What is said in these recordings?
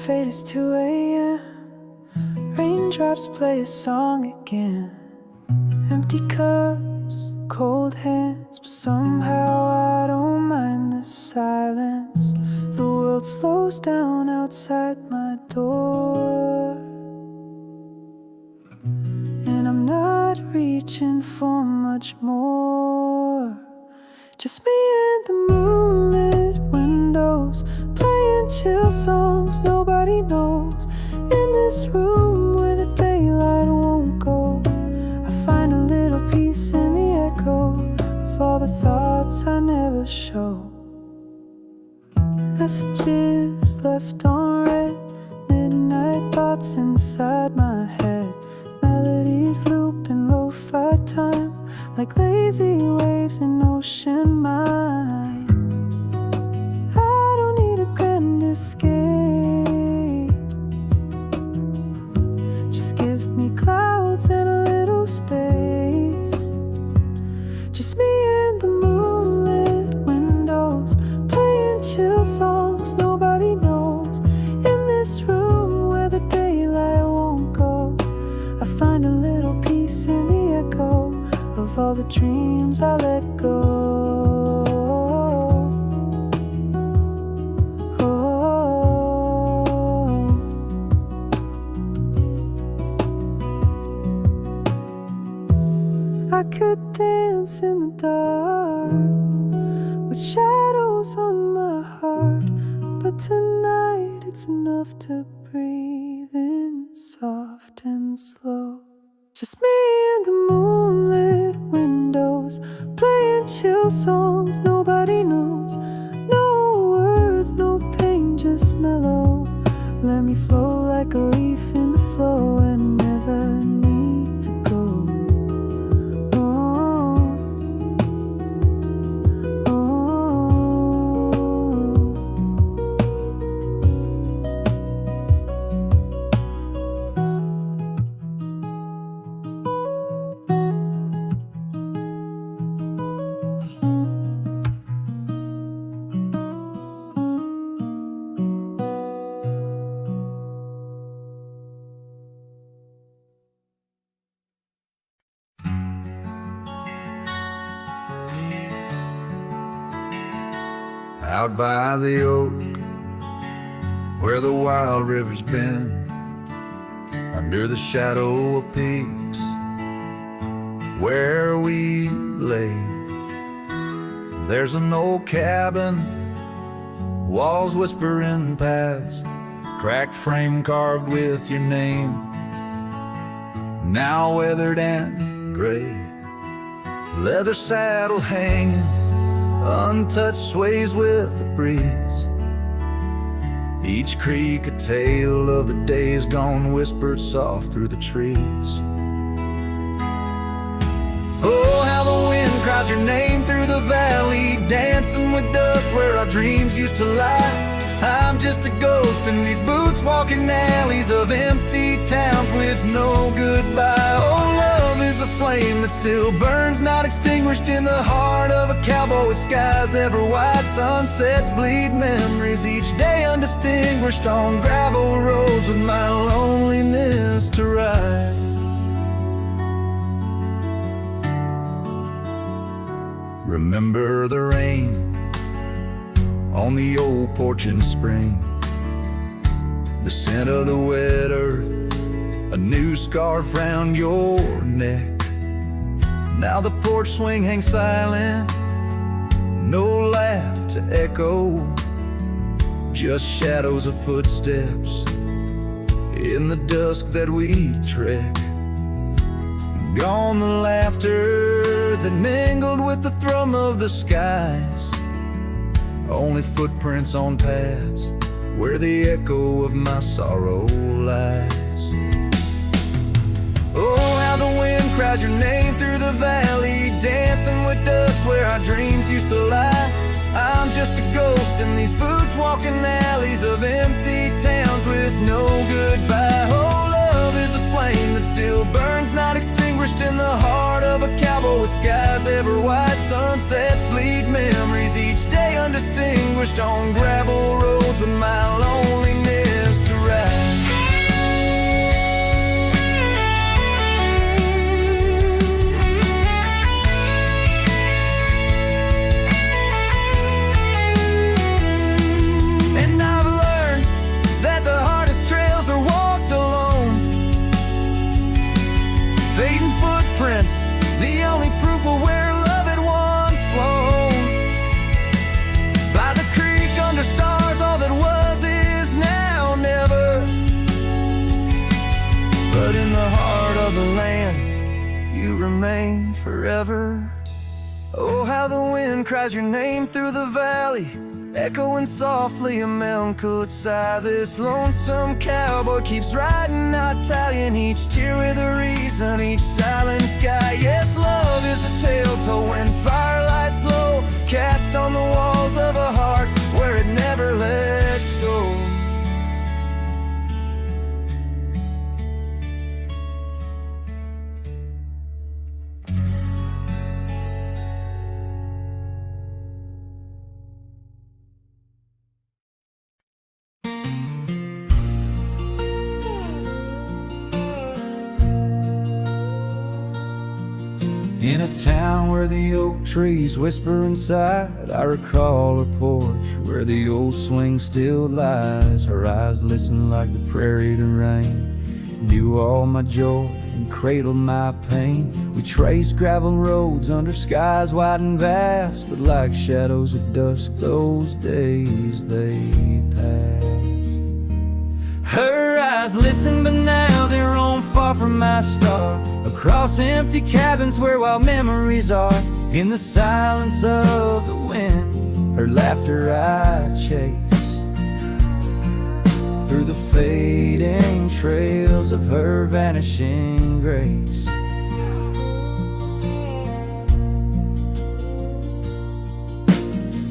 fate is 2 a.m. Raindrops play a song again. Empty cups, cold hands, but somehow I don't mind the silence. The world slows down outside my door, and I'm not reaching for much more. Just me and the moonlit windows, playing chill songs nobody knows. In this room where the daylight won't go, I find a little peace in the echo of all the thoughts I never show. Messages left on read, midnight thoughts inside my head. Melodies loop in lo-fi time, like lazy waves in ocean mind. I don't need a grand escape, just give me clouds and a little space. Just me and the moonlit windows, playing chill songs nobody knows. In this room where the daylight won't go, I find a little peace in the echo of all the dreams I let go. I could dance in the dark with shadows on my heart, but tonight it's enough to breathe in soft and slow. Just me and the moonlit windows, playing chill songs nobody knows. No words, no pain, just mellow. Let me flow like a leaf in the flow and never need to go. Out by the oak, where the wild river's been, under the shadow of peaks, where we lay, there's an old cabin, walls whispering past, cracked frame carved with your name, now weathered and gray, leather saddle hanging, untouched sways with the breeze. Each creak a tale of the days gone, whispered soft through the trees. Oh, how the wind cries your name through the valley, dancing with dust where our dreams used to lie. I'm just a ghost in these boots, walking alleys of empty towns with no goodbye. Oh, love is a flame that still burns, not extinguished in the heart of a cowboy with skies ever white. Sunsets bleed memories each day, undistinguished on gravel roads with my loneliness to ride. Remember the rain on the old porch in spring, the scent of the wet earth, a new scarf round your neck. Now the porch swing hangs silent, no laugh to echo, just shadows of footsteps in the dusk that we trek. Gone the laughter that mingled with the thrum of the skies, only footprints on paths where the echo of my sorrow lies. Oh, how the wind cries your name through the valley, dancing with dust where our dreams used to lie. I'm just a ghost in these boots, walking alleys of empty towns with no goodbye. Oh, love is a flame that still burns, not extinguished in the heart of a cowboy with skies ever white. Sunsets bleed memories each day, undistinguished on gravel roads with my loneliness to in the heart of the land, you remain forever. Oh, how the wind cries your name through the valley, echoing softly a melancholy sigh. This lonesome cowboy keeps riding, not tallying each tear with a reason, each silent sky. Yes, love is a tale told when firelights low, cast on the walls of a heart where it never lets go. In a town where the oak trees whisper inside, I recall her porch where the old swing still lies. Her eyes listen like the prairie to rain, knew all my joy and cradled my pain. We traced gravel roads under skies wide and vast, but like shadows at dusk those days they pass. Her eyes listen, but now they're on far from my star, across empty cabins where wild memories are. In the silence of the wind, her laughter I chase, through the fading trails of her vanishing grace.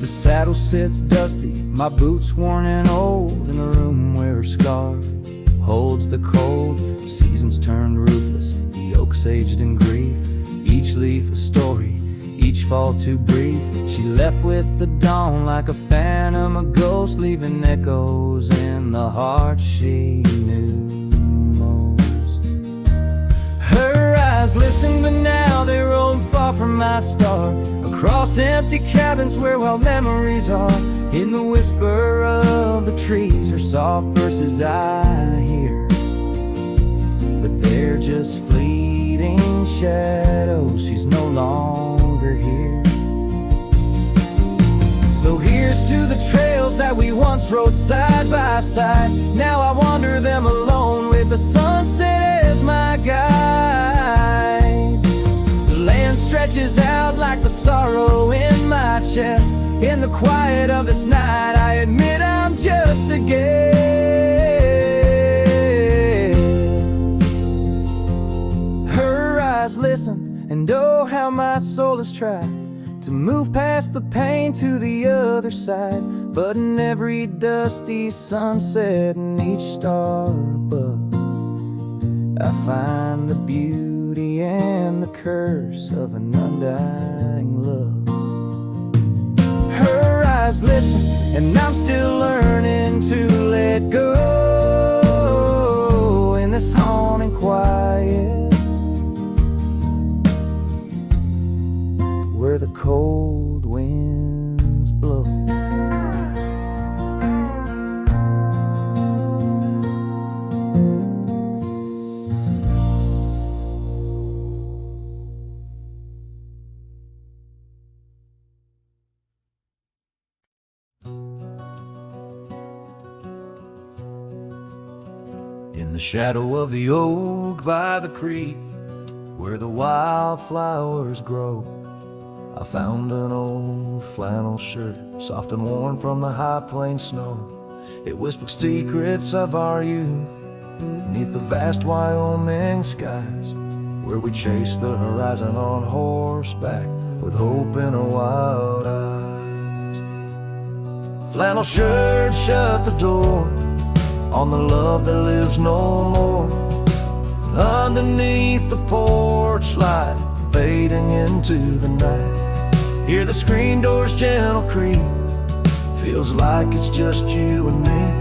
The saddle sits dusty, my boots worn and old, in the room where her scarf holds the cold. The seasons turned ruthless, the oaks aged in grief, each leaf a story, each fall too brief. She left with the dawn like a phantom, a ghost, leaving echoes in the heart she knew most. Her eyes listen, but now they roam far from my star, across empty cabins where wild memories are. In the whisper of the trees, her soft verses I hear, but they're just fleeting shadows. She's no longer here. So here's to the trails that we once rode side by side. Now I wander them alone with the sunset as my guide. The land stretches out like the sorrow in my chest. In the quiet of this night, I admit I'm just a guest. Her eyes listen, and oh how my soul has tried to move past the pain to the other side. But in every dusty sunset and each star above, I find the beauty and the curse of an undying love. Her eyes listen, and I'm still learning to let go in this haunting quiet, where the cold winds blow. In the shadow of the oak by the creek, where the wildflowers grow, I found an old flannel shirt, soft and worn from the high plain snow. It whispered secrets of our youth, beneath the vast Wyoming skies, where we chased the horizon on horseback, with hope in our wild eyes. Flannel shirt shut the door on the love that lives no more. Underneath the porch light, fading into the night, hear the screen door's gentle creak. Feels like it's just you and me,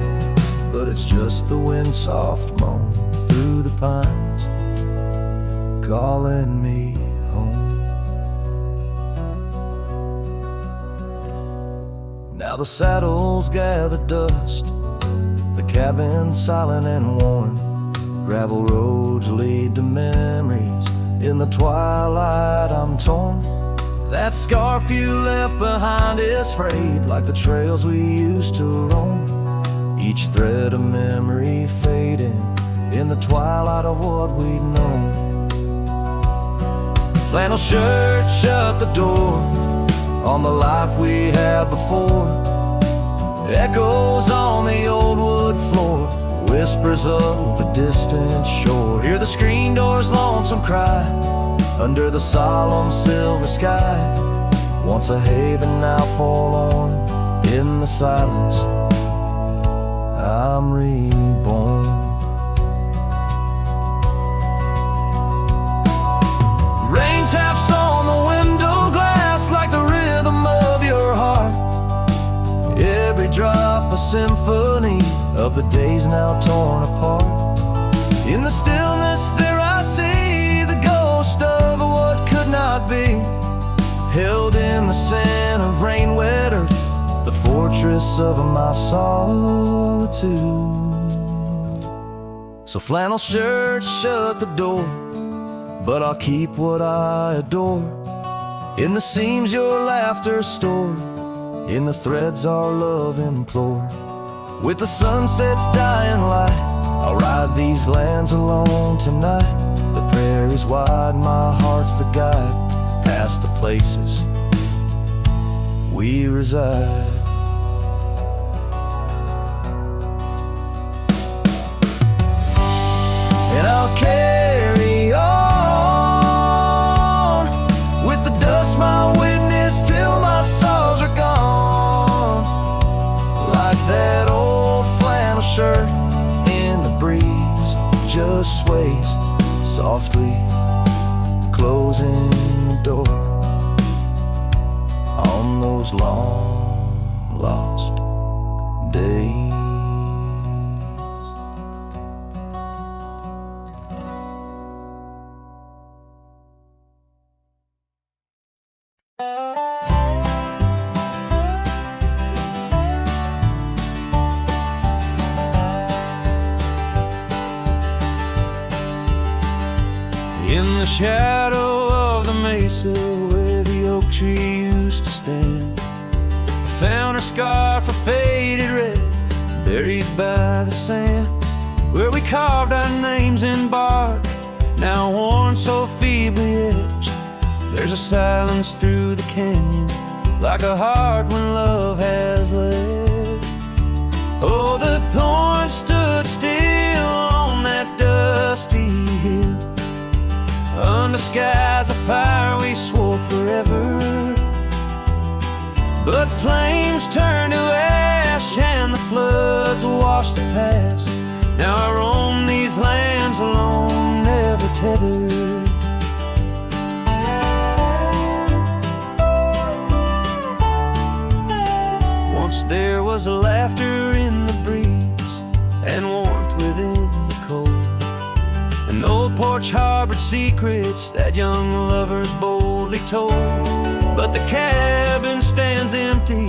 but it's just the wind soft moan through the pines, calling me home. Now the saddles gather dust, the cabin silent and warm, gravel roads lead to memories. In the twilight I'm torn, that scarf you left behind is frayed, like the trails we used to roam, each thread of memory fading in in the twilight of what we'd known. Flannel shirt shut the door on the life we had before. Echoes on the old wood floor, whispers of a distant shore. Hear the screen door's lonesome cry under the solemn silver sky. Once a haven, now forlorn. In the silence, I'm reborn. Rain taps on the window glass like the rhythm of your heart. Every drop a symphony of the days now torn apart. In the stillness there I see the ghost of what could not be, held in the sand of rain-wet earth, the fortress of my solitude. So flannel shirt shut the door, but I'll keep what I adore. In the seams your laughter stored, in the threads our love implored. With the sunset's dying light, I'll ride these lands alone tonight. The prairie's wide, my heart's the guide, past the places we reside. And I'll carry on with the dust my witness till my sorrows are gone. Like that old flannel shirt in the breeze, just sways softly, closing the door on those long lost days. In the shadow of the mesa where the oak tree used to stand, I found her scarf, a faded red, buried by the sand, where we carved our names in bark, now worn so feebly etched. There's a silence through the canyon, like a heart when love has left. Oh, the thorn stood still on that dusty hill, under skies of fire we swore forever. But flames turned to ash and the floods washed the past. Now I roam these lands alone, never tethered. Once there was a laughter in the breeze and warmth within the cold. An old porch harbored secrets that young lovers boldly told. But the cabin stands empty,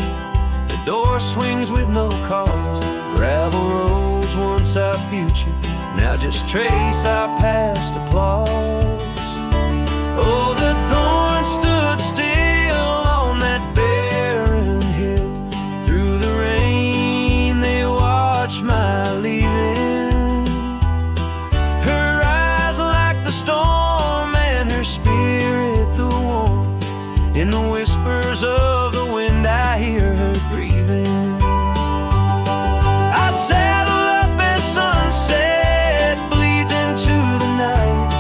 the door swings with no cause. Gravel roads, once our future, now just trace our past applause. Oh, the thorn stood still on that barren hill. Through the rain they watched my leaving. Storm and her spirit the warmth. In the whispers of the wind I hear her breathing. I saddle up as sunset bleeds into the night.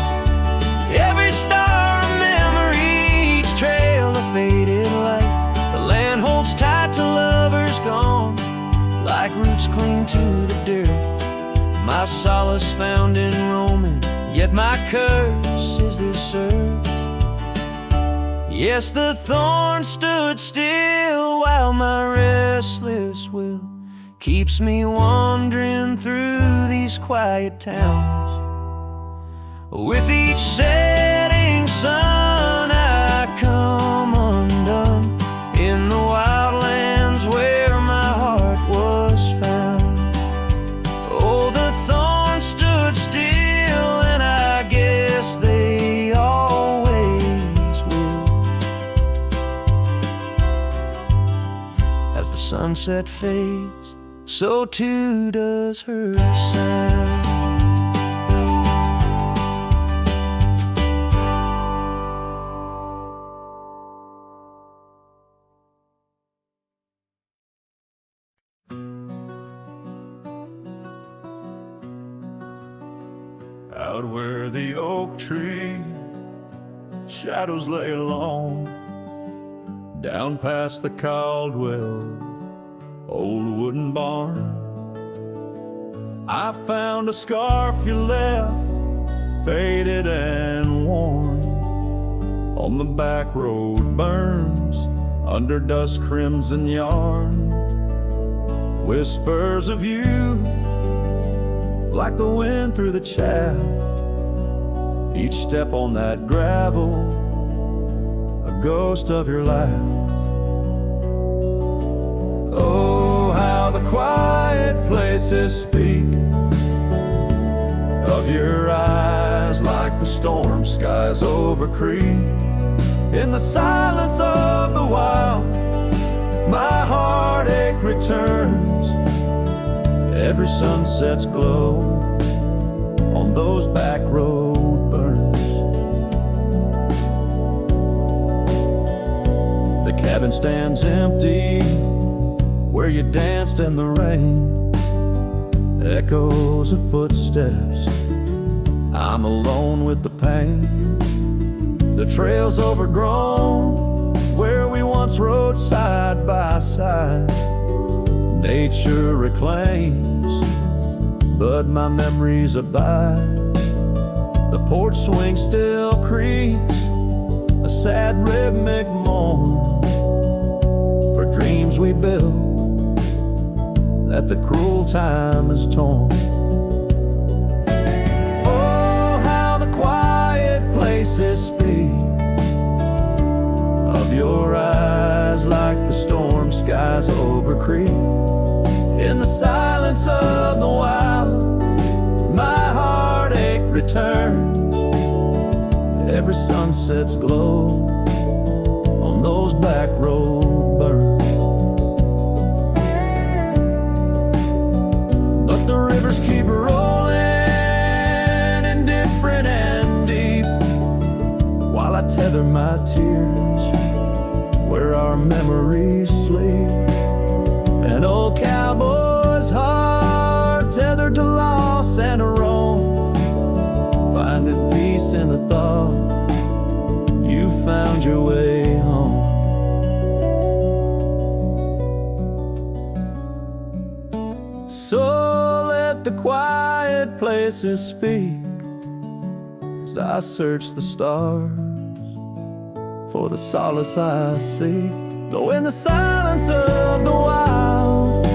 Every star a memory, each trail a faded light. The land holds tight to lovers gone, like roots cling to the dirt. My solace found in roaming, yet my curse is this earth. Yes, the thorn stood still while my restless will keeps me wandering through these quiet towns. With each setting sun I come undone in the wildlands where my heart was found. Oh, the thorn stood still, and I guess they always will. As the sunset fades, so too does her sound. Out where the oak tree shadows lay long, down past the Caldwell old wooden barn, I found a scarf you left, faded and worn. On the back road burns under dust crimson yarn, whispers of you like the wind through the chaff. Each step on that gravel, a ghost of your laugh. Oh, how the quiet places speak of your eyes like the storm skies over creek. In the silence of the wild, my heartache returns. Every sunset's glow on those back road burns. The cabin stands empty where you danced in the rain. Echoes of footsteps, I'm alone with the pain. The trail's overgrown where we once rode side by side. Nature reclaims, but my memories abide. The porch swing still creaks, a sad rhythmic mourn for dreams we built that the cruel time has torn. Oh, how the quiet places speak of your eyes like the storm skies over creek. In the silence of the wild, my heartache returns. Every sunset's glow on those back road burns. But the rivers keep rolling, indifferent and deep, while I tether my tears where our memories sleep. An old cowboy's heart tethered to loss and a wrong, finding peace in the thought you found your way home. So let the quiet places speak as I search the stars for the solace I seek. Though in the silence of the wild,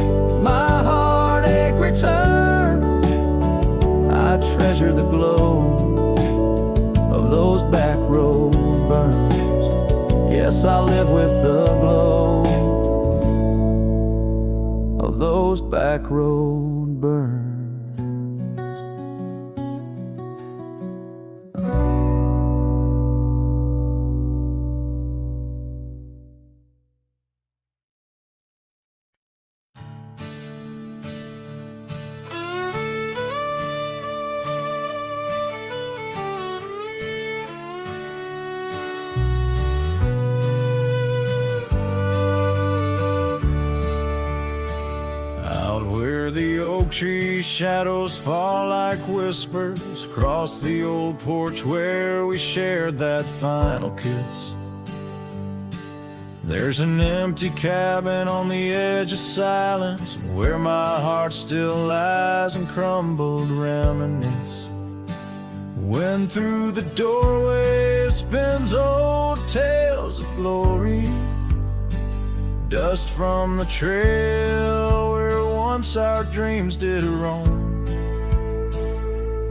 my heartache returns, I treasure the glow of those back road burns. Yes, I live with the glow of those back road burns. Tree shadows fall like whispers across the old porch where we shared that final kiss. There's an empty cabin on the edge of silence where my heart still lies and crumbled reminisce. When through the doorway spins old tales of glory, dust from the trail where once our dreams did roam.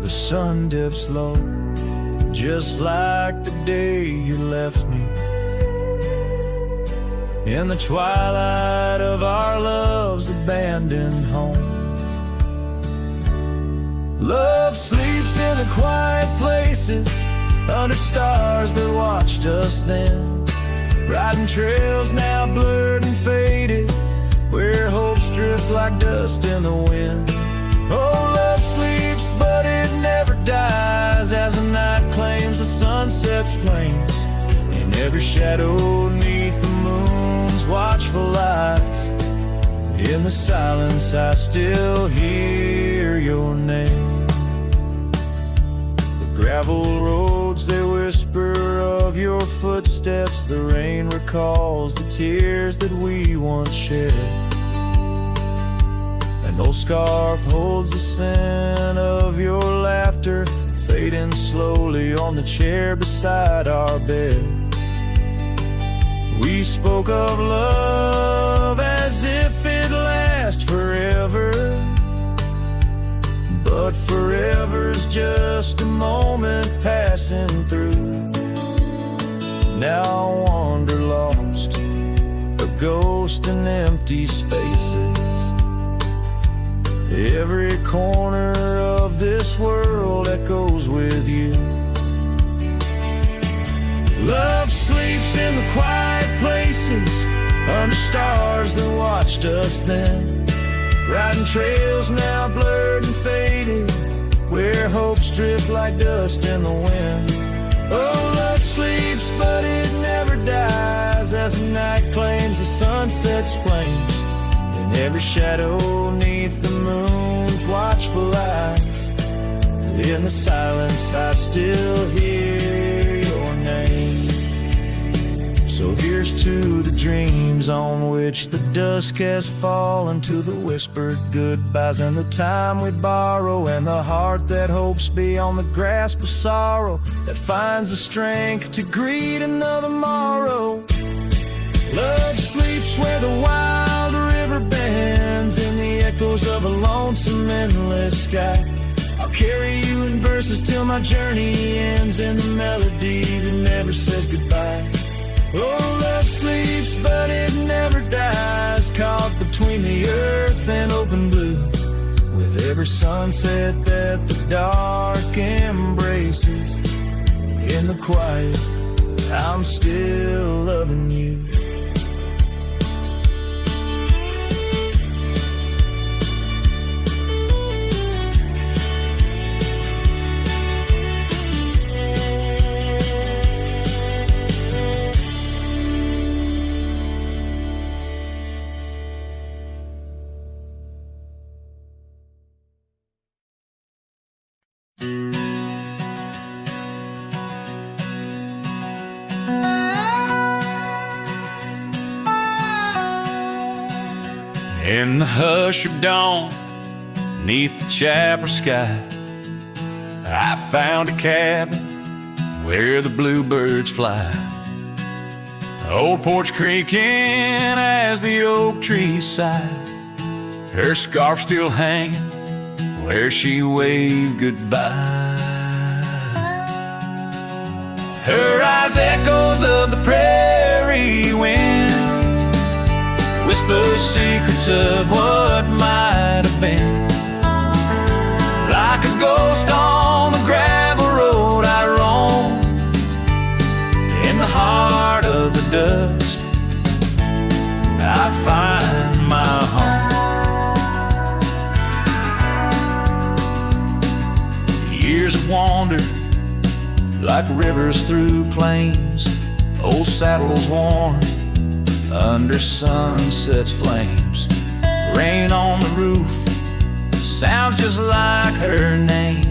The sun dips low, just like the day you left me, in the twilight of our love's abandoned home. Love sleeps in the quiet places, under stars that watched us then, riding trails now blurred and faded, where hopes drift like dust in the wind. Oh, love sleeps, but it never dies, as the night claims the sunset's flames, in every shadow neath the moon's watchful eyes. In the silence I still hear your name. gravel roads, they whisper of your footsteps. The rain recalls the tears that we once shed. An old scarf holds the scent of your laughter, fading slowly on the chair beside our bed. We spoke of love as if it lasts forever, but forever's just a moment passing through. Now I wander lost, a ghost in empty spaces. Every corner of this world echoes with you. Love sleeps in the quiet places, under stars that watched us then. Riding trails now blurred and faded, where hopes drift like dust in the wind. Oh, love sleeps, but it never dies, as the night claims the sunset's flames. In every shadow neath the moon's watchful eyes, in the silence I still hear your name. So here's to the dreams on which the dusk has fallen, to the whispered goodbyes and the time we borrow, and the heart that hopes beyond the grasp of sorrow, that finds the strength to greet another morrow. Love sleeps where the wild river bends, in the echoes of a lonesome endless sky. I'll carry you in verses till my journey ends, in the melody that never says goodbye. Oh, love sleeps, but it never dies, caught between the earth and open blue, with every sunset that the dark embraces. In the quiet, I'm still loving you. In the hush of dawn, neath the chapel sky, I found a cabin where the bluebirds fly. Old porch creaking as the oak trees sigh, her scarf still hanging where she waved goodbye. Her eyes echoes of the prairie wind, whisper secrets of what might have been. Like a ghost on the gravel road I roam, in the heart of the dust I find my home. Years of wander like rivers through plains, old saddles worn under sunset's flames. Rain on the roof sounds just like her name.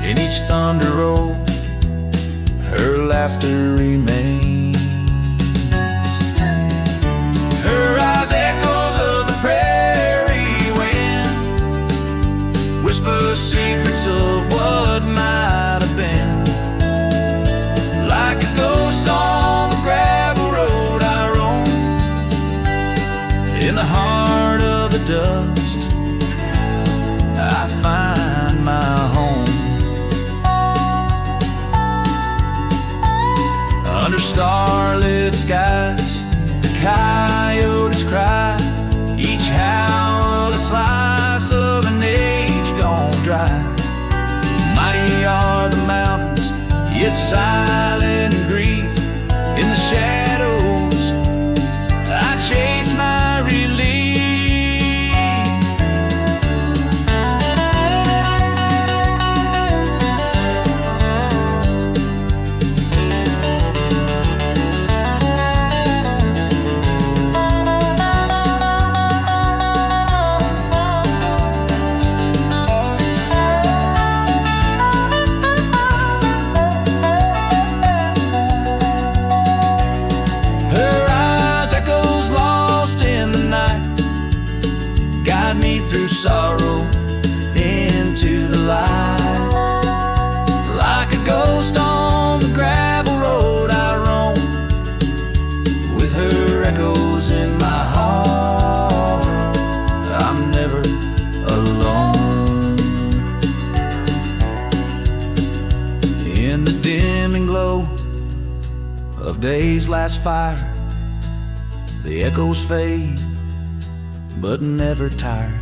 In each thunder roll, her laughter remains. Her eyes echoes of the prairie wind, whisper secrets of what might have been. Like a ghost on the gravel road I roam, in the heart of the dust I find my home. Under starlit skies, the coyotes cry, each howl a slice of an age gone dry. Mighty are the mountains, yet silent in grief. In the shadows I chase my relief. days last fire, the echoes fade, but never tire.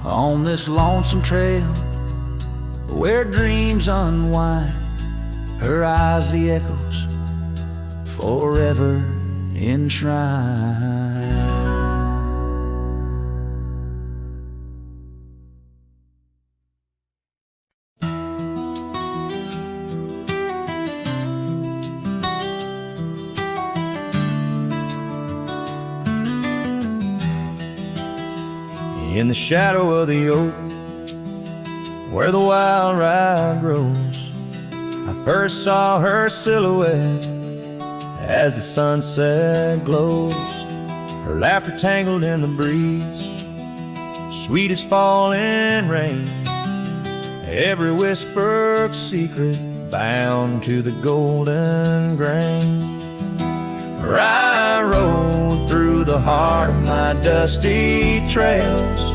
On this lonesome trail, where dreams unwind, her eyes the echoes forever enshrined. In the shadow of the oak, where the wild rye grows, I first saw her silhouette as the sunset glows. Her laughter tangled in the breeze, sweet as falling rain, every whispered secret bound to the golden grain. I rode through the heart of my dusty trails,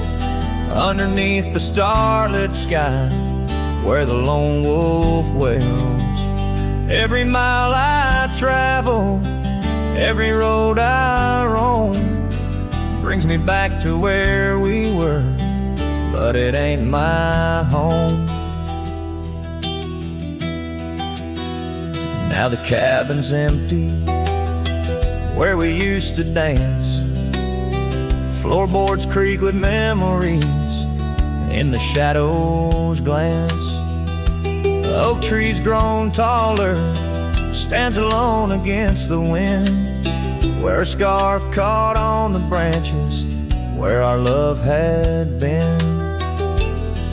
underneath the starlit sky, where the lone wolf wails. Every mile I travel, every road I roam, brings me back to where we were, but it ain't my home. Now the cabin's empty, where we used to dance. Floorboards creak with memories, in the shadows glance. The oak tree's grown taller, stands alone against the wind, where a scarf caught on the branches, where our love had been.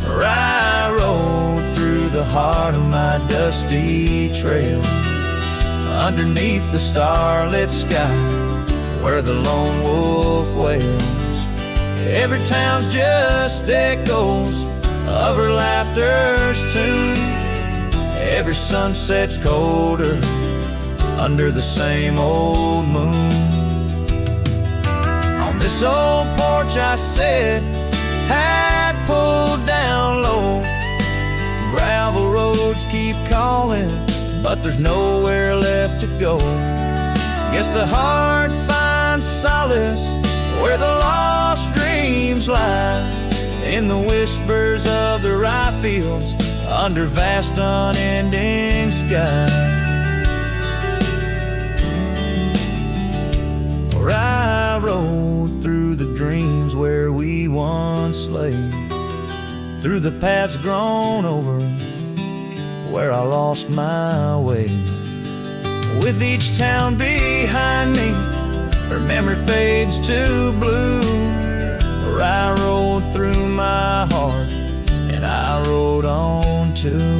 I rode through the heart of my dusty trail, underneath the starlit sky, where the lone wolf wails. Every town's just echoes of her laughter's tune. Every sunset's colder under the same old moon. On this old porch I sat, hat pulled down low. Gravel roads keep calling, but there's nowhere left to go. Guess the heart finds solace where the lost dreams lie, in the whispers of the rye fields under vast unending sky. Where I rode through the dreams where we once lay, through the paths grown over, where I lost my way. With each town behind me, her memory fades to blue. Where I rode through my heart, and I rode on too.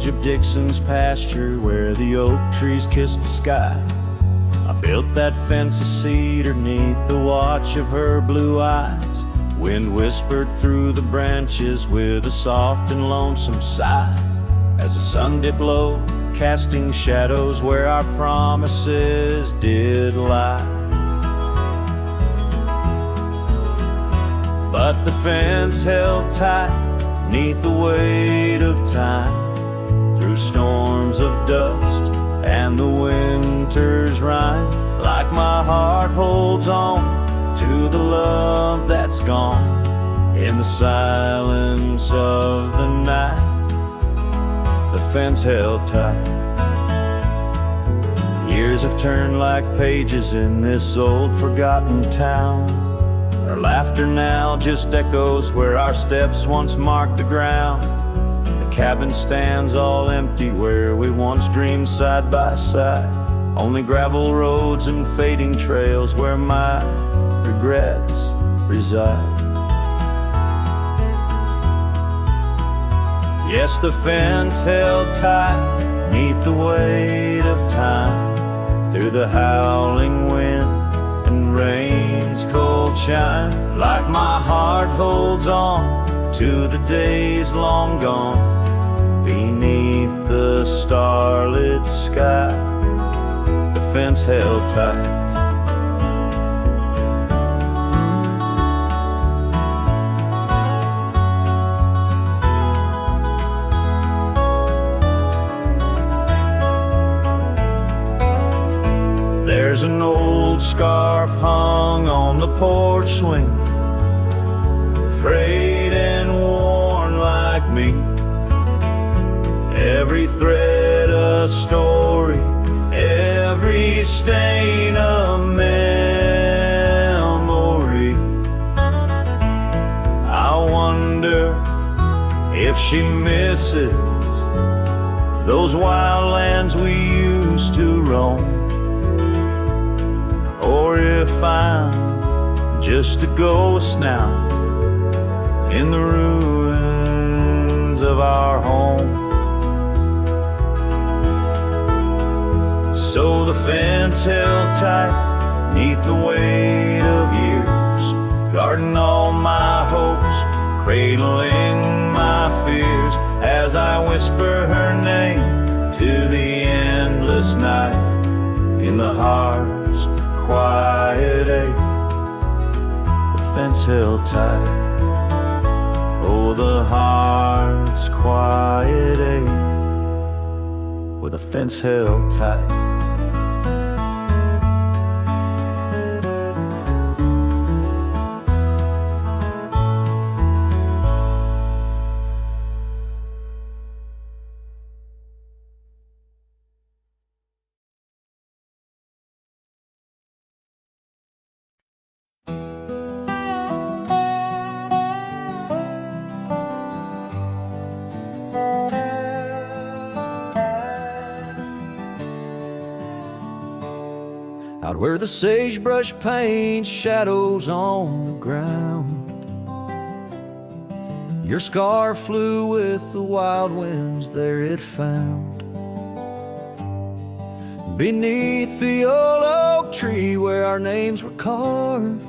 Of Dixon's pasture, where the oak trees kiss the sky, I built that fence of cedar neath the watch of her blue eyes. Wind whispered through the branches with a soft and lonesome sigh, as the sun dipped low, casting shadows where our promises did lie. But the fence held tight neath the weight of time, through storms of dust and the winter's rime. Like my heart holds on to the love that's gone, in the silence of the night, the fence held tight. Years have turned like pages in this old forgotten town. Our laughter now just echoes where our steps once marked the ground. Cabin stands all empty where we once dreamed side by side. Only gravel roads and fading trails where my regrets reside. Yes, the fence held tight 'neath the weight of time, through the howling wind and rain's cold chime. Like my heart holds on to the days long gone, beneath the starlit sky, the fence held tight. There's an old scarf hung on the porch swing, frayed and worn like me. Every thread a story, every stain a memory. I wonder if she misses those wild lands we used to roam, or if I'm just a ghost now in the ruins of our home. So the fence held tight 'neath the weight of years, guarding all my hopes, cradling my fears, as I whisper her name to the endless night in the heart's quiet ache. The fence held tight, oh, the heart's quiet ache, with a fence held tight. Out where the sagebrush paints shadows on the ground, your scarf flew with the wild winds, there it found. Beneath the old oak tree where our names were carved,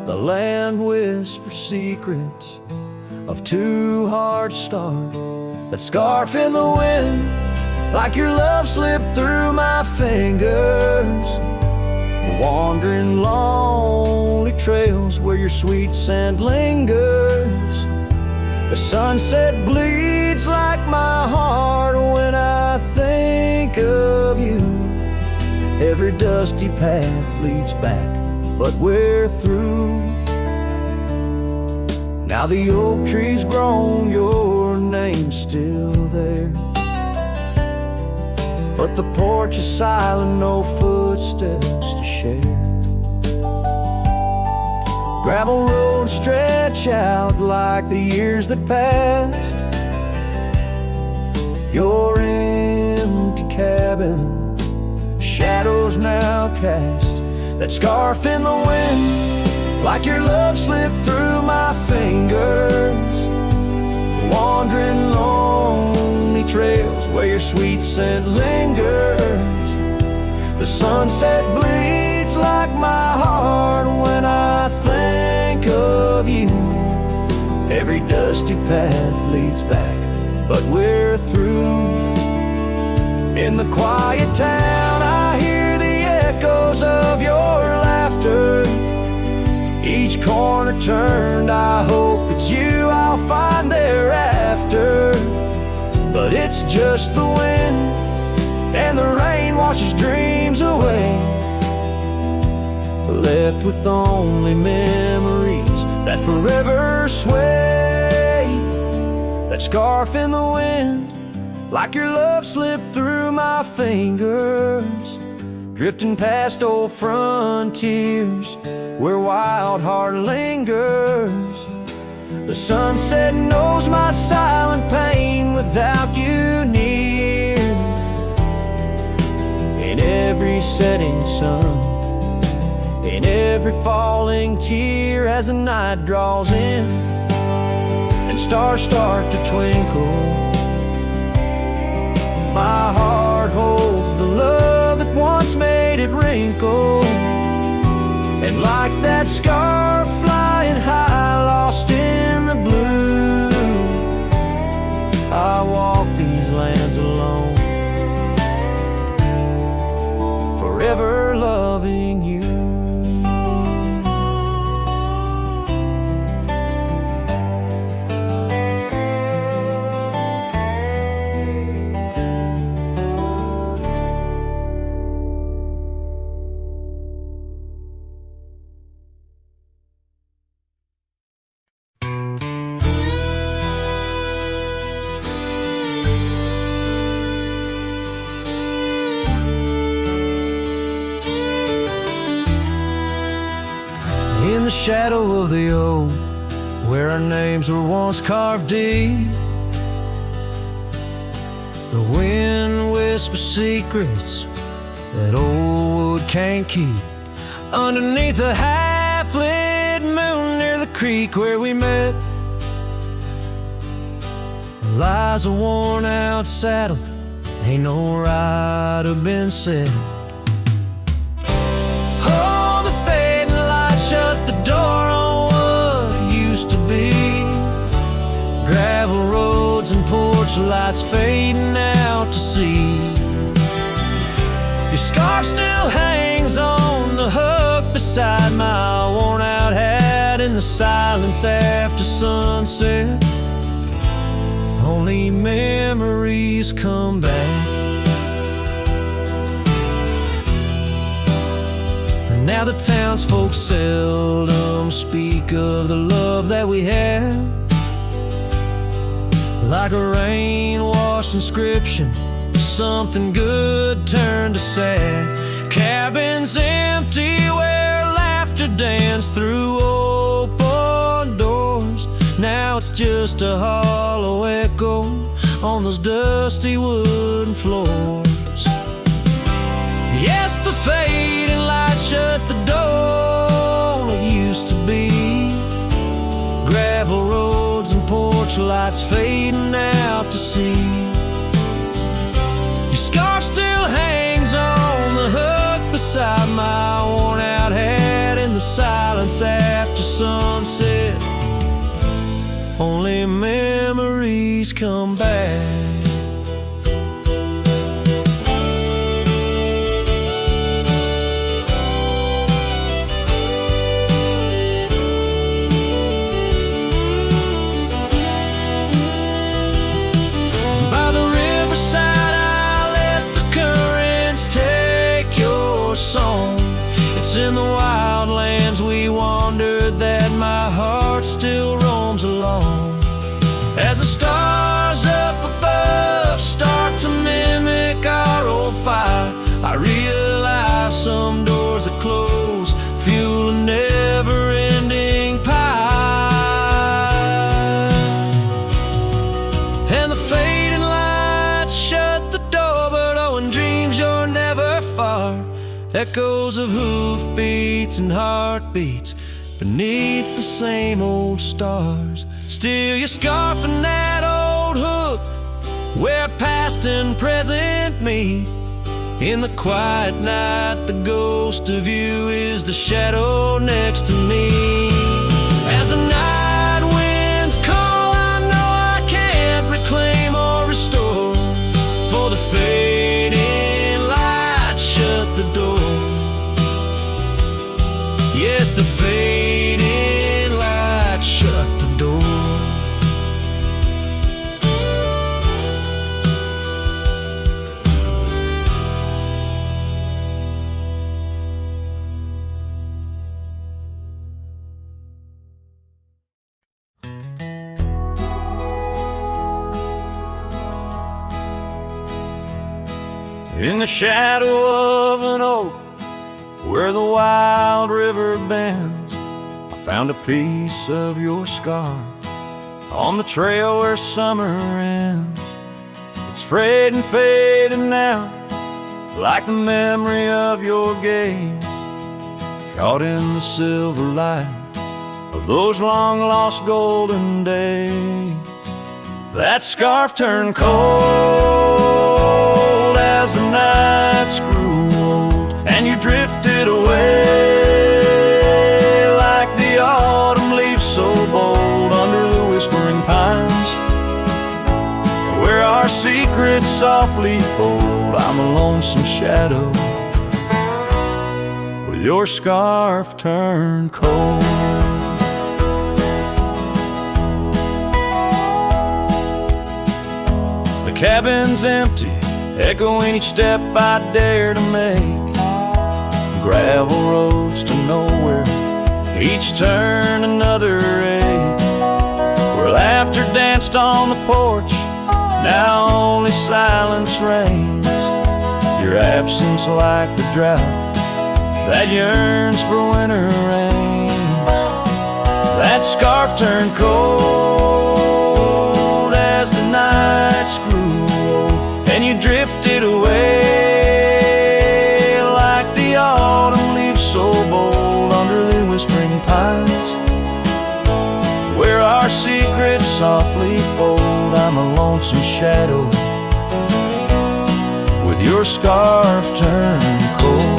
the land whispers secrets of two hearts starved. That scarf in the wind, like your love slipped through my fingers, wandering lonely trails where your sweet scent lingers. The sunset bleeds like my heart when I think of you. Every dusty path leads back, but we're through. Now the oak tree's grown, your name's still there, but the porch is silent, no footsteps to share. Gravel roads stretch out like the years that passed. Your empty cabin, shadows now cast. That scarf in the wind, like your love slipped through my fingers, wandering lonely trails where your sweet scent lingers. The sunset bleeds like my heart when I think of you. Every dusty path leads back, but we're through. In the quiet town I hear the echoes of your laughter. Each corner turned, I hope it's you I'll find thereafter. But it's just the wind, and the rain washes dreams away, left with only memories that forever sway. That scarf in the wind, like your love slipped through my fingers, drifting past old frontiers where wild heart lingers. The sunset knows my silent pain without you near. In every setting sun, in every falling tear, as the night draws in and stars start to twinkle, My heart holds the love that once made it wrinkle. And like that scarf flying high, lost in the blue, I walk these lands alone, forever loving you. In the shadow of the oak, where our names were once carved deep, the wind whispers secrets that old wood can't keep. Underneath a half-lit moon near the creek where we met, lies a worn-out saddle, ain't no rider been said. Shut the door on what used to be. Gravel roads and porch lights fading out to sea. Your scarf still hangs on the hook beside my worn out hat in the silence after sunset. Only memories come back. Now the townsfolk seldom speak of the love that we had. Like a rain-washed inscription, something good turned to sad. Cabins empty where laughter danced through open doors. Now it's just a hollow echo on those dusty wooden floors. Yes, the fading light shut the door. It used to be gravel roads and porch lights fading out to sea. Your scarf still hangs on the hook beside my worn out hat in the silence after sunset. Only memories come back. It's in the wildlands we wandered that my heart still roams along. As the stars up above start to mimic our old fire, I realize some doors that close fuel a never-ending pie. And the fading lights shut the door, but oh, in dreams you're never far. Echoes of hoofbeats and heartbeats beneath the same old stars. Still your scarf and that old hook where past and present meet. In the quiet night, the ghost of you is the shadow next to me. As the night winds call, I know I can't reclaim or restore. For the fading light shut the door. Yes, the fading light shut the door. In the shadow of an oak where the wild river bends, I found a piece of your scarf on the trail where summer ends. It's frayed and faded now, like the memory of your gaze, caught in the silver light of those long lost golden days. That scarf turned cold as the nights grew old, and you drifted away like the autumn leaves so bold under the whispering pines, where our secrets softly fold. I'm a lonesome shadow with your scarf turned cold. The cabin's empty, echoing each step I dare to make. Gravel roads to nowhere, each turn another ache. Where laughter danced on the porch, now only silence reigns. Your absence like the drought that yearns for winter rains. That scarf turned cold as the nights grew old, and you drifted away like the autumn leaves so bold under the whispering pines, where our secrets softly fold. I'm a lonesome shadow with your scarf turned cold.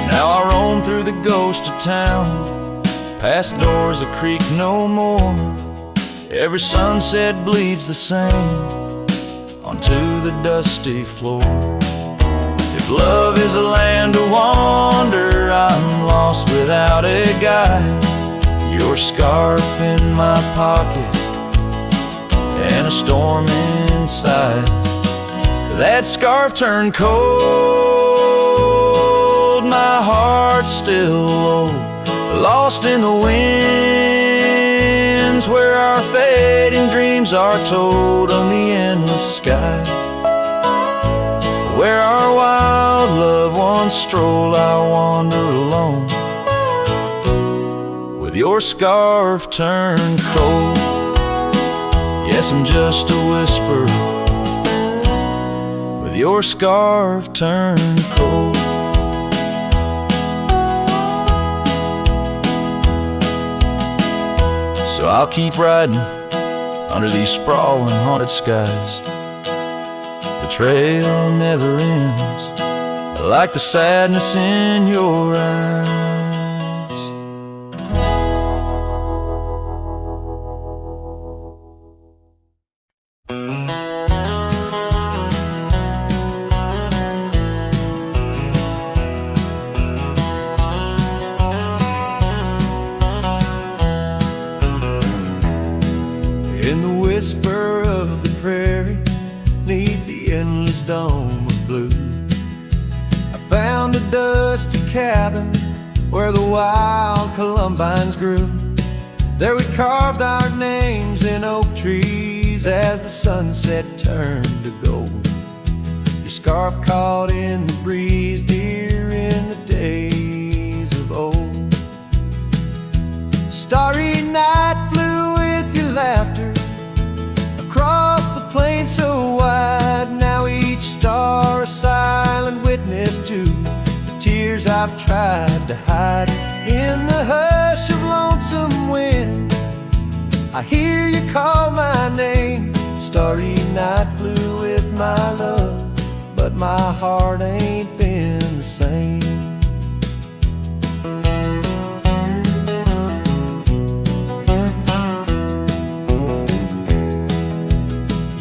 Now I roam through the ghost of town, past doors that creak no more. Every sunset bleeds the same onto the dusty floor. If love is a land to wander, I'm lost without a guide. Your scarf in my pocket and a storm inside. That scarf turned cold, my heart's still low, lost in the winds, where our fading dreams are told on the endless skies. Where our wild loved ones stroll, I wander alone with your scarf turned cold. Yes, I'm just a whisper with your scarf turned cold. So I'll keep riding under these sprawling haunted skies. The trail never ends, like the sadness in your eyes. In the whisper of the prairie, neath the endless dome of blue, I found a dusty cabin where the wild columbines grew. There we carved our names in oak trees as the sunset turned to gold. Your scarf caught in the breeze, dear, in the days of old. Starry night flew with your laughter across the plain so wide. Now each star a silent witness to the tears I've tried to hide. In the hush of lonesome wind, I hear you call my name. Starry night flew with my love, but my heart ain't been the same.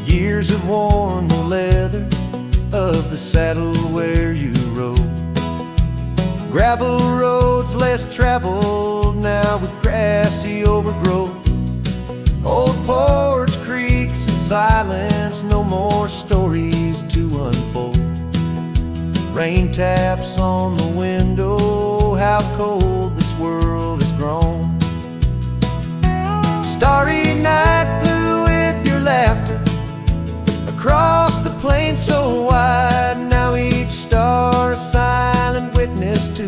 Years have worn the leather of the saddle where you rode. Gravel roads less traveled now with grassy overgrowth. Old porch creaks in silence, no more stories to unfold. Rain taps on the window, how cold this world has grown. Starry night flew with your laughter across the plain so wide. Now each star a silent witness to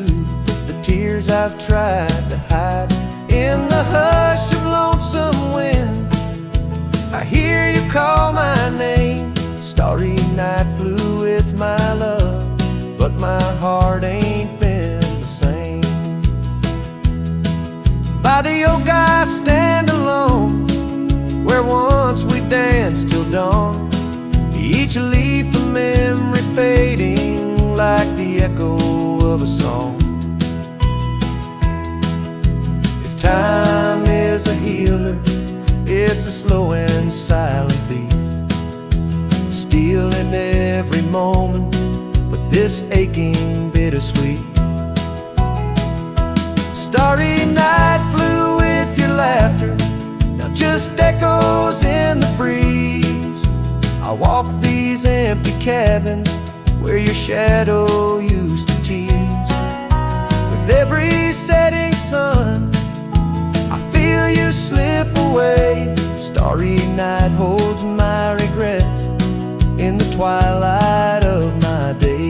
the tears I've tried to hide. In the hush of lonesome wind, I hear you call my name. Starry night flew with my love, but my heart ain't the oak I stand alone, where once we danced till dawn, each leaf a memory fading like the echo of a song. If time is a healer, it's a slow and silent thief, stealing every moment with this aching bittersweet. Starry night flew with your laughter, now just echoes in the breeze. I walk these empty cabins where your shadow used to tease. With every setting sun, I feel you slip away. Starry night holds my regrets in the twilight of my days.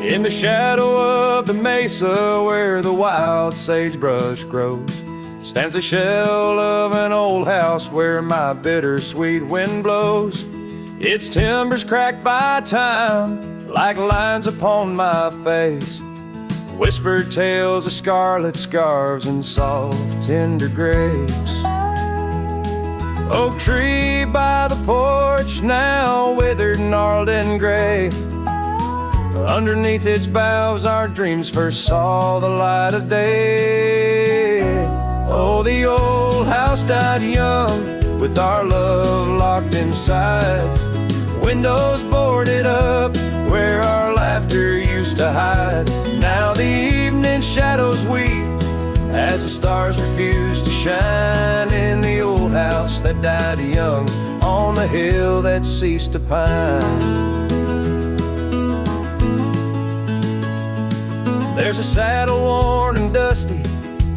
In the shadow of the mesa where the wild sagebrush grows, stands the shell of an old house where my bittersweet wind blows. Its timbers cracked by time like lines upon my face, whispered tales of scarlet scarves and soft tender grace. Oak tree by the porch, now withered, gnarled and gray. Underneath its boughs our dreams first saw the light of day. Oh, the old house died young with our love locked inside, windows boarded up where our laughter used to hide. Now the evening shadows weep as the stars refuse to shine in the old house that died young on the hill that ceased to pine. There's a saddle worn and dusty,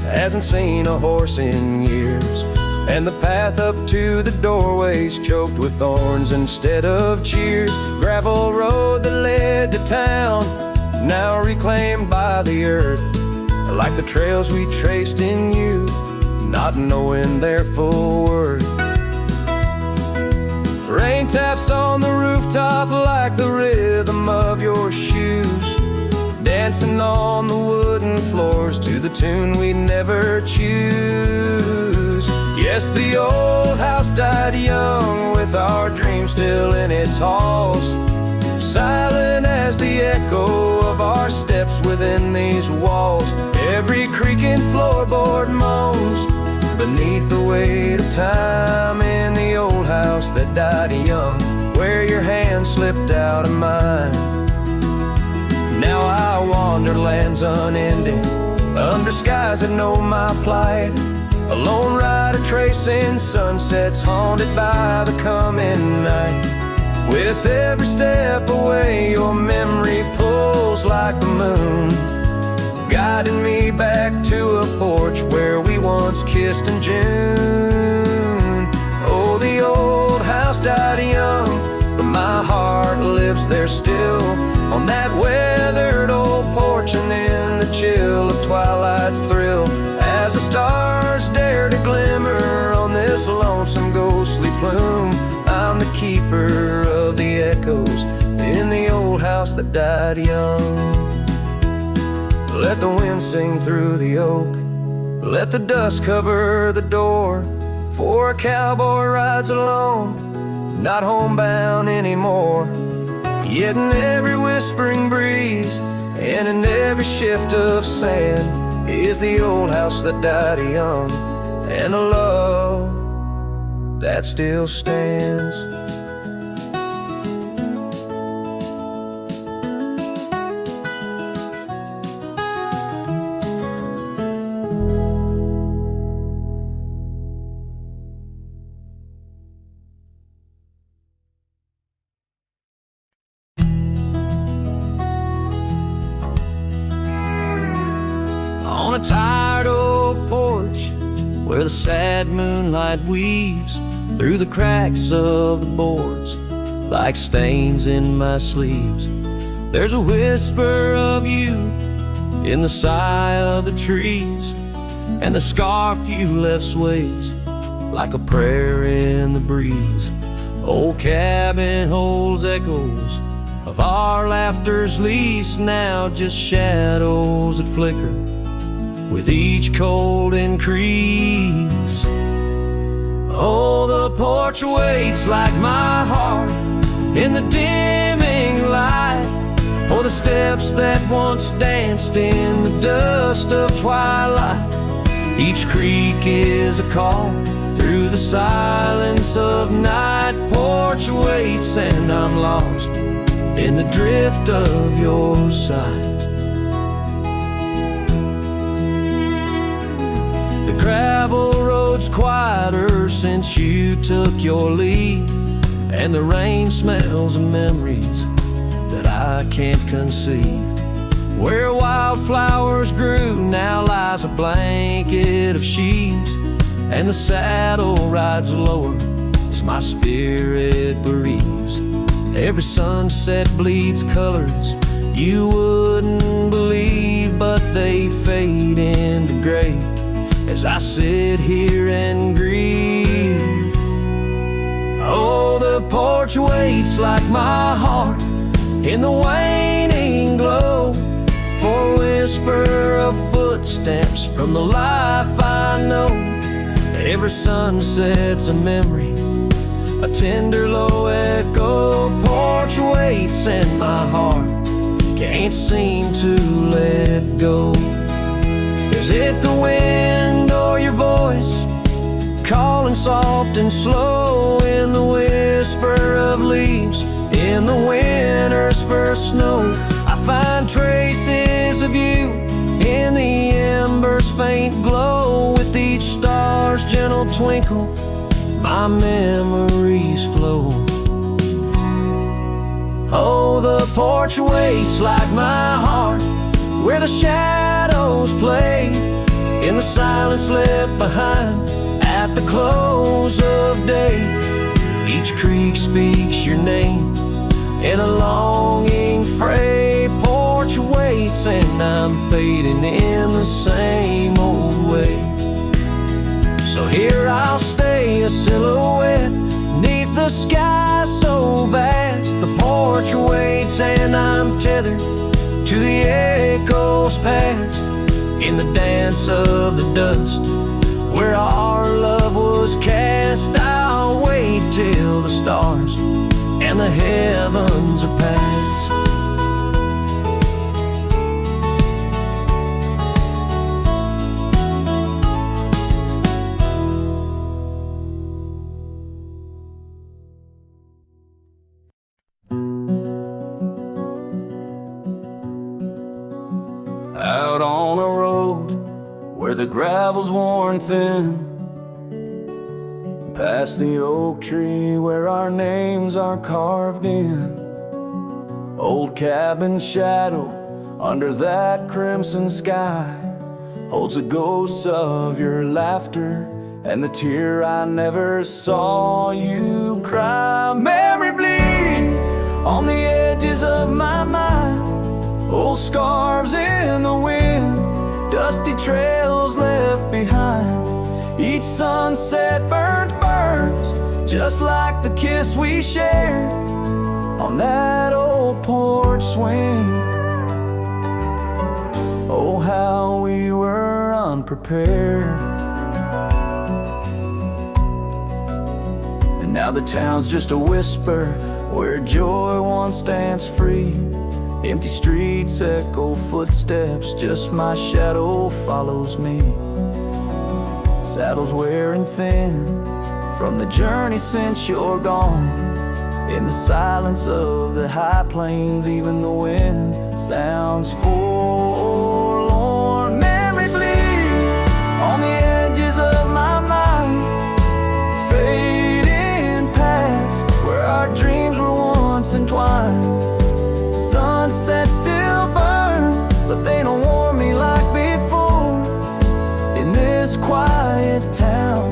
hasn't seen a horse in years, and the path up to the doorway's choked with thorns instead of cheers. Gravel road that led to town, now reclaimed by the earth, like the trails we traced in youth, not knowing their full worth. Rain taps on the rooftop like the rhythm of your shoes, dancing on the wooden floors to the tune we never choose. Yes, the old house died young with our dreams still in its halls, silent as the echo of our steps within these walls. Every creaking floorboard moans beneath the weight of time in the old house that died young, where your hand slipped out of mine. Now I wander lands unending, under skies that know my plight, a lone rider tracing sunsets haunted by the coming night. With every step away your memory pulls like the moon, guiding me back to a porch where we once kissed in June. Oh, the old house died young, but my heart lives there still, on that weathered old porch and in the chill of twilight's thrill, as the stars dare to glimmer on this lonesome ghostly plume. I'm the keeper of the echoes in the old house that died young. Let the wind sing through the oak, let the dust cover the door, for a cowboy rides alone, not homebound anymore. Yet in every whispering breeze and in every shift of sand is the old house that died young, and a love that still stands. On a tired old porch where the sad moonlight weaves through the cracks of the boards like stains in my sleeves. There's a whisper of you in the sigh of the trees, and the scarf you left sways like a prayer in the breeze. Old cabin holds echoes of our laughter's lease, now just shadows that flicker with each cold increase. Oh, the porch waits like my heart in the dimming light, for the steps that once danced in the dust of twilight. Each creak is a call through the silence of night. Porch waits and I'm lost in the drift of your sight. The gravel road's quieter since you took your leave, and the rain smells of memories that I can't conceive. Where wildflowers grew now lies a blanket of sheaves, and the saddle rides lower as my spirit bereaves. Every sunset bleeds colors you wouldn't believe, but they fade into gray as I sit here and grieve. Oh, the porch waits like my heart in the waning glow, for a whisper of footsteps from the life I know. Every sunset's a memory, a tender low echo. Porch waits and my heart can't seem to let go. Is it the wind or your voice calling soft and slow in the whisper of leaves in the winter's first snow? I find traces of you in the embers' faint glow. With each star's gentle twinkle, my memories flow. Oh, the porch waits like my heart, where the shadows play in the silence left behind at the close of day. Each creek speaks your name in a longing fray. Porch waits and I'm fading in the same old way. So here I'll stay, a silhouette neath the sky so vast. The porch waits and I'm tethered to the echoes past, in the dance of the dust where our love was cast. I'll wait till the stars and the heavens are past. Out on a road where the gravel's worn thin, past the oak tree where our names are carved in. Old cabin shadow under that crimson sky holds a ghost of your laughter and the tear I never saw you cry. Memory bleeds on the edges of my mind, old scarves in the wind, dusty trails left behind. Each sunset burns just like the kiss we shared on that old porch swing. Oh, how we were unprepared. And now the town's just a whisper where joy once danced free. Empty streets echo footsteps, just my shadow follows me. Saddles wearing thin from the journey since you're gone. In the silence of the high plains, even the wind sounds forlorn. Memory bleeds on the edges of my mind, fading past where our dreams were once entwined. Sunsets still burn, but they don't warm me like before in this quiet town.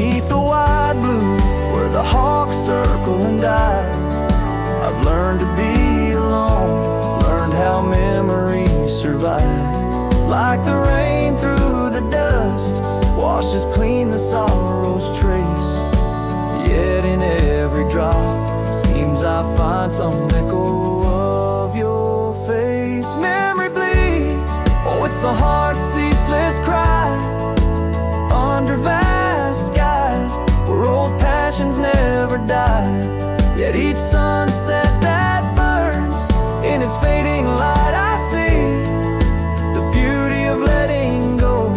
beneath the wide blue where the hawks circle and dive. I've learned to be alone, learned how memories survive. Like the rain through the dust, washes clean the sorrow's trace. Yet in every drop, seems I find some echo of your face. Memory bleeds, oh it's the heart's ceaseless cry. Under vast skies, where old passions never die. Yet each sunset that burns, in its fading light I see the beauty of letting go.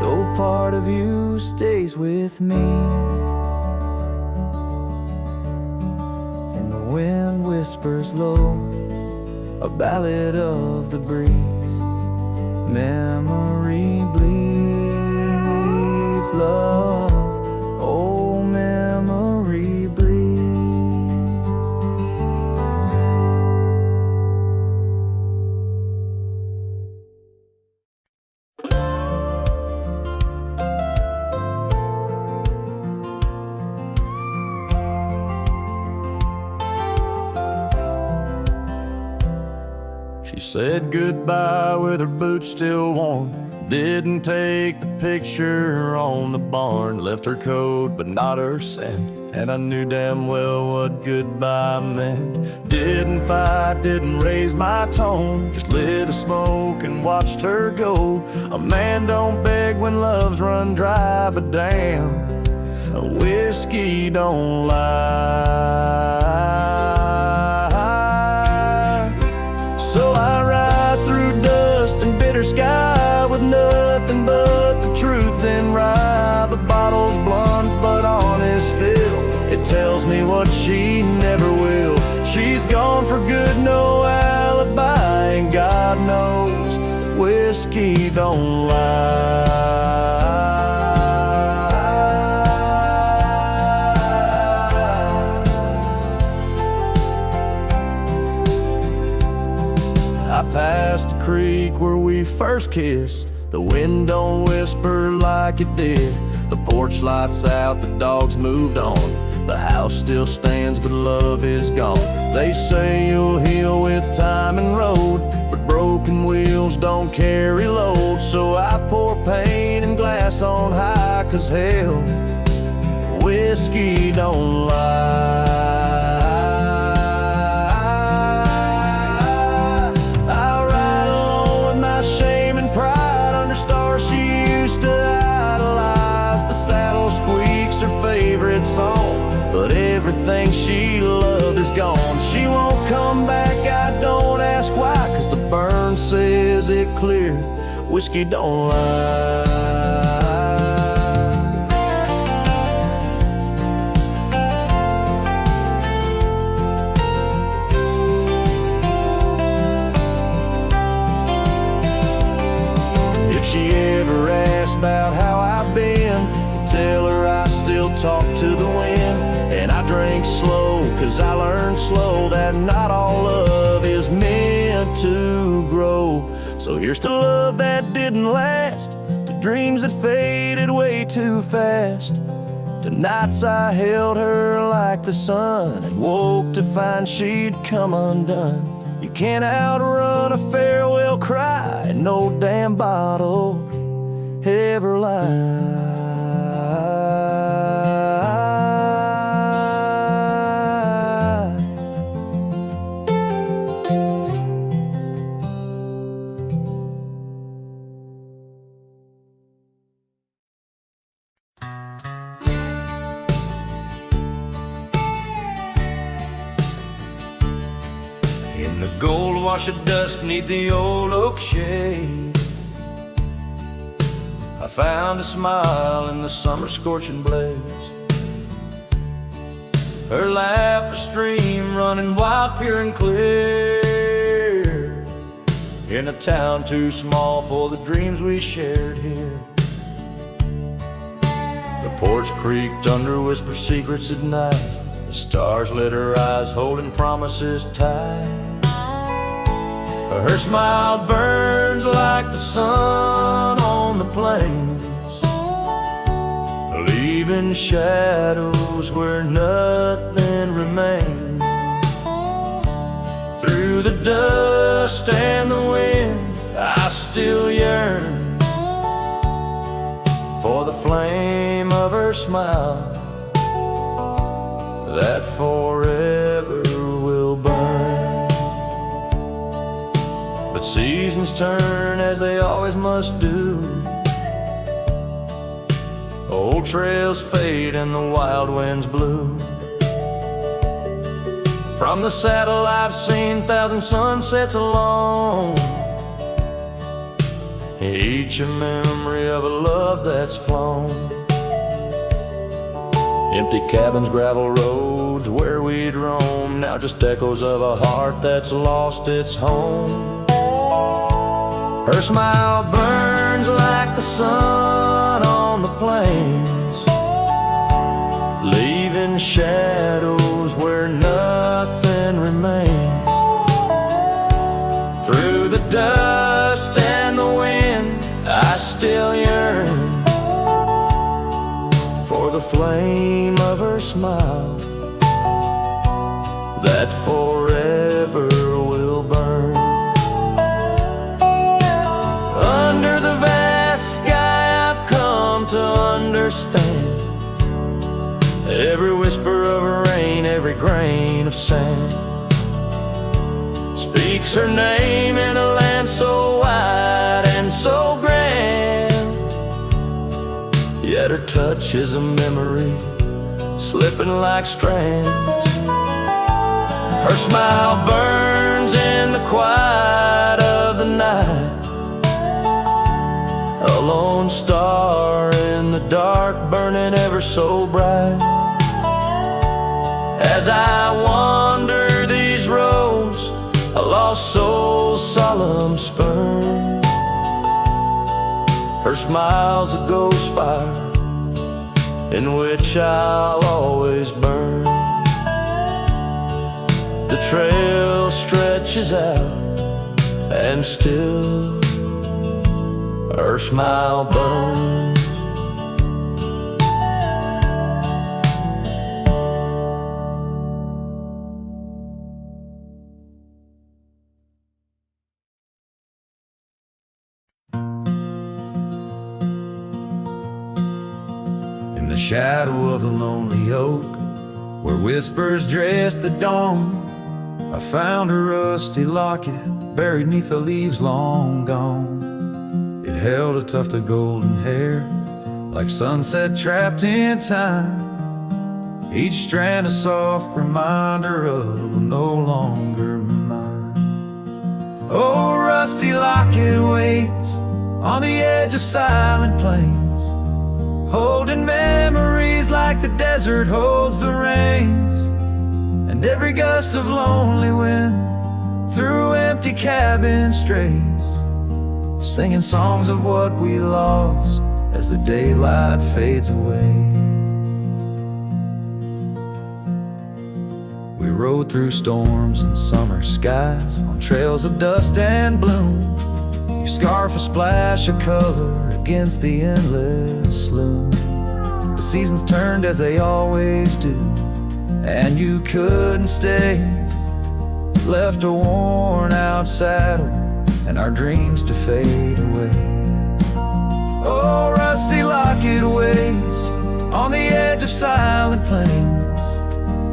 Though part of you stays with me, and the wind whispers low, a ballad of the breeze. Memory bleeds love, oh memory bleeds. She said goodbye with her boots still warm. Didn't take the picture on the barn. Left her coat but not her scent, and I knew damn well what goodbye meant. Didn't fight, didn't raise my tone, just lit a smoke and watched her go. A man don't beg when love's run dry, but damn, a whiskey don't lie. So I ride through dust and bitter sky with nothing but the truth in rye. The bottle's blunt but honest still, it tells me what she never will. She's gone for good, no alibi, and God knows whiskey don't lie. I passed the creek where we first kissed. The wind don't whisper like it did. The porch lights out, the dogs moved on. The house still stands, but love is gone. They say you'll heal with time and road, but broken wheels don't carry load. So I pour pain and glass on high, 'cause hell, whiskey don't lie. Her favorite song, but everything she loved is gone. She won't come back, I don't ask why, 'cause the burn says it clear, whiskey don't lie. If she ever asks about how I've been, tell her I still talk to the wind. And I drink slow, 'cause I learned slow that not all love is meant to grow. So here's to love that didn't last, to dreams that faded way too fast, to nights I held her like the sun and woke to find she'd come undone. You can't outrun a farewell cry, and no damn bottle ever lies. In the gold wash of dust beneath the old oak shade, I found a smile in the summer scorching blaze. Her laugh a stream running wild, pure and clear, in a town too small for the dreams we shared here. The porch creaked under whisper secrets at night. The stars lit her eyes holding promises tight. Her smile burns like the sun on the plains, leaving shadows where nothing remains. Through the dust and the wind, I still yearn for the flame of her smile that forever will burn. But seasons turn as they always must do. Old trails fade and the wild winds blow. From the saddle I've seen 1,000 sunsets alone, each a memory of a love that's flown. Empty cabins, gravel roads where we'd roam, now just echoes of a heart that's lost its home. Her smile burns like the sun on the plains, leaving shadows where nothing remains. Through the dust and the wind, I still yearn for the flame of her smile that forever will burn. Under the vast sky I've come to understand every whisper of rain, every grain of sand speaks her name in a land so wide and so grand. Yet her touch is a memory slipping like strands. Her smile burns in the quiet of the night, a lone star in the dark burning ever so bright. As I wander these roads, a lost soul's solemn spurn. Her smile's a ghost fire in which I'll always burn. The trail stretches out and still her smile burns. In the shadow of the lonely oak, where whispers dress the dawn, I found a rusty locket buried neath the leaves long gone. It held a tuft of golden hair, like sunset trapped in time, each strand a soft reminder of no longer mine. Oh, rusty locket waits on the edge of silent plains, holding memories like the desert holds the rains, and every gust of lonely wind through empty cabin strays, singing songs of what we lost as the daylight fades away. We rode through storms and summer skies on trails of dust and bloom, your scarf a splash of color against the endless loom. The seasons turned as they always do, and you couldn't stay. Left a worn out saddle and our dreams to fade away. Oh, rusty locket waits on the edge of silent plains,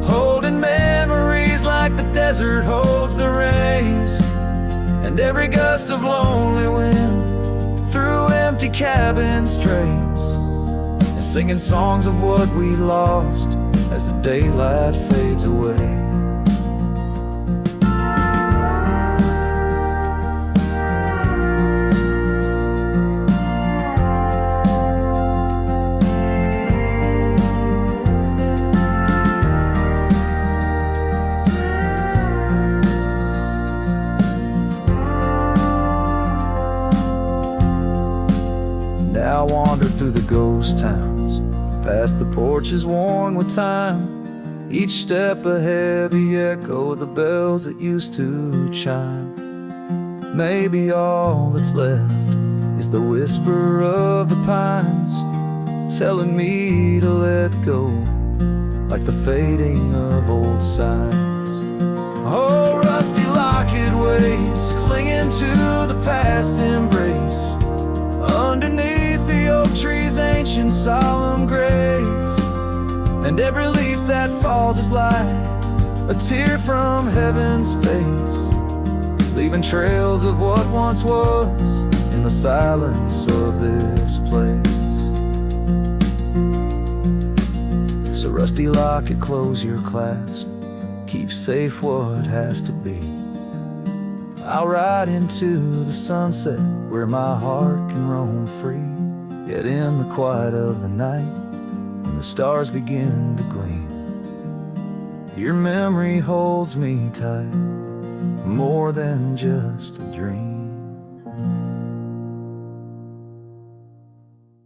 holding memories like the desert holds the rays, and every gust of lonely wind through empty cabin strays, and singing songs of what we lost as the daylight fades away. Now I wander through the ghost towns, past the porches worn with time, each step a heavy echo of the bells that used to chime. Maybe all that's left is the whisper of the pines, telling me to let go, like the fading of old signs. Oh, rusty locket waits, clinging to the past embrace, underneath the oak tree's ancient solemn grace. And every leaf that falls is like a tear from heaven's face, leaving trails of what once was in the silence of this place. So rusty locket, close your clasp, keep safe what has to be. I'll ride into the sunset where my heart can roam free, yet in the quiet of the night, when the stars begin to gleam, your memory holds me tight, more than just a dream.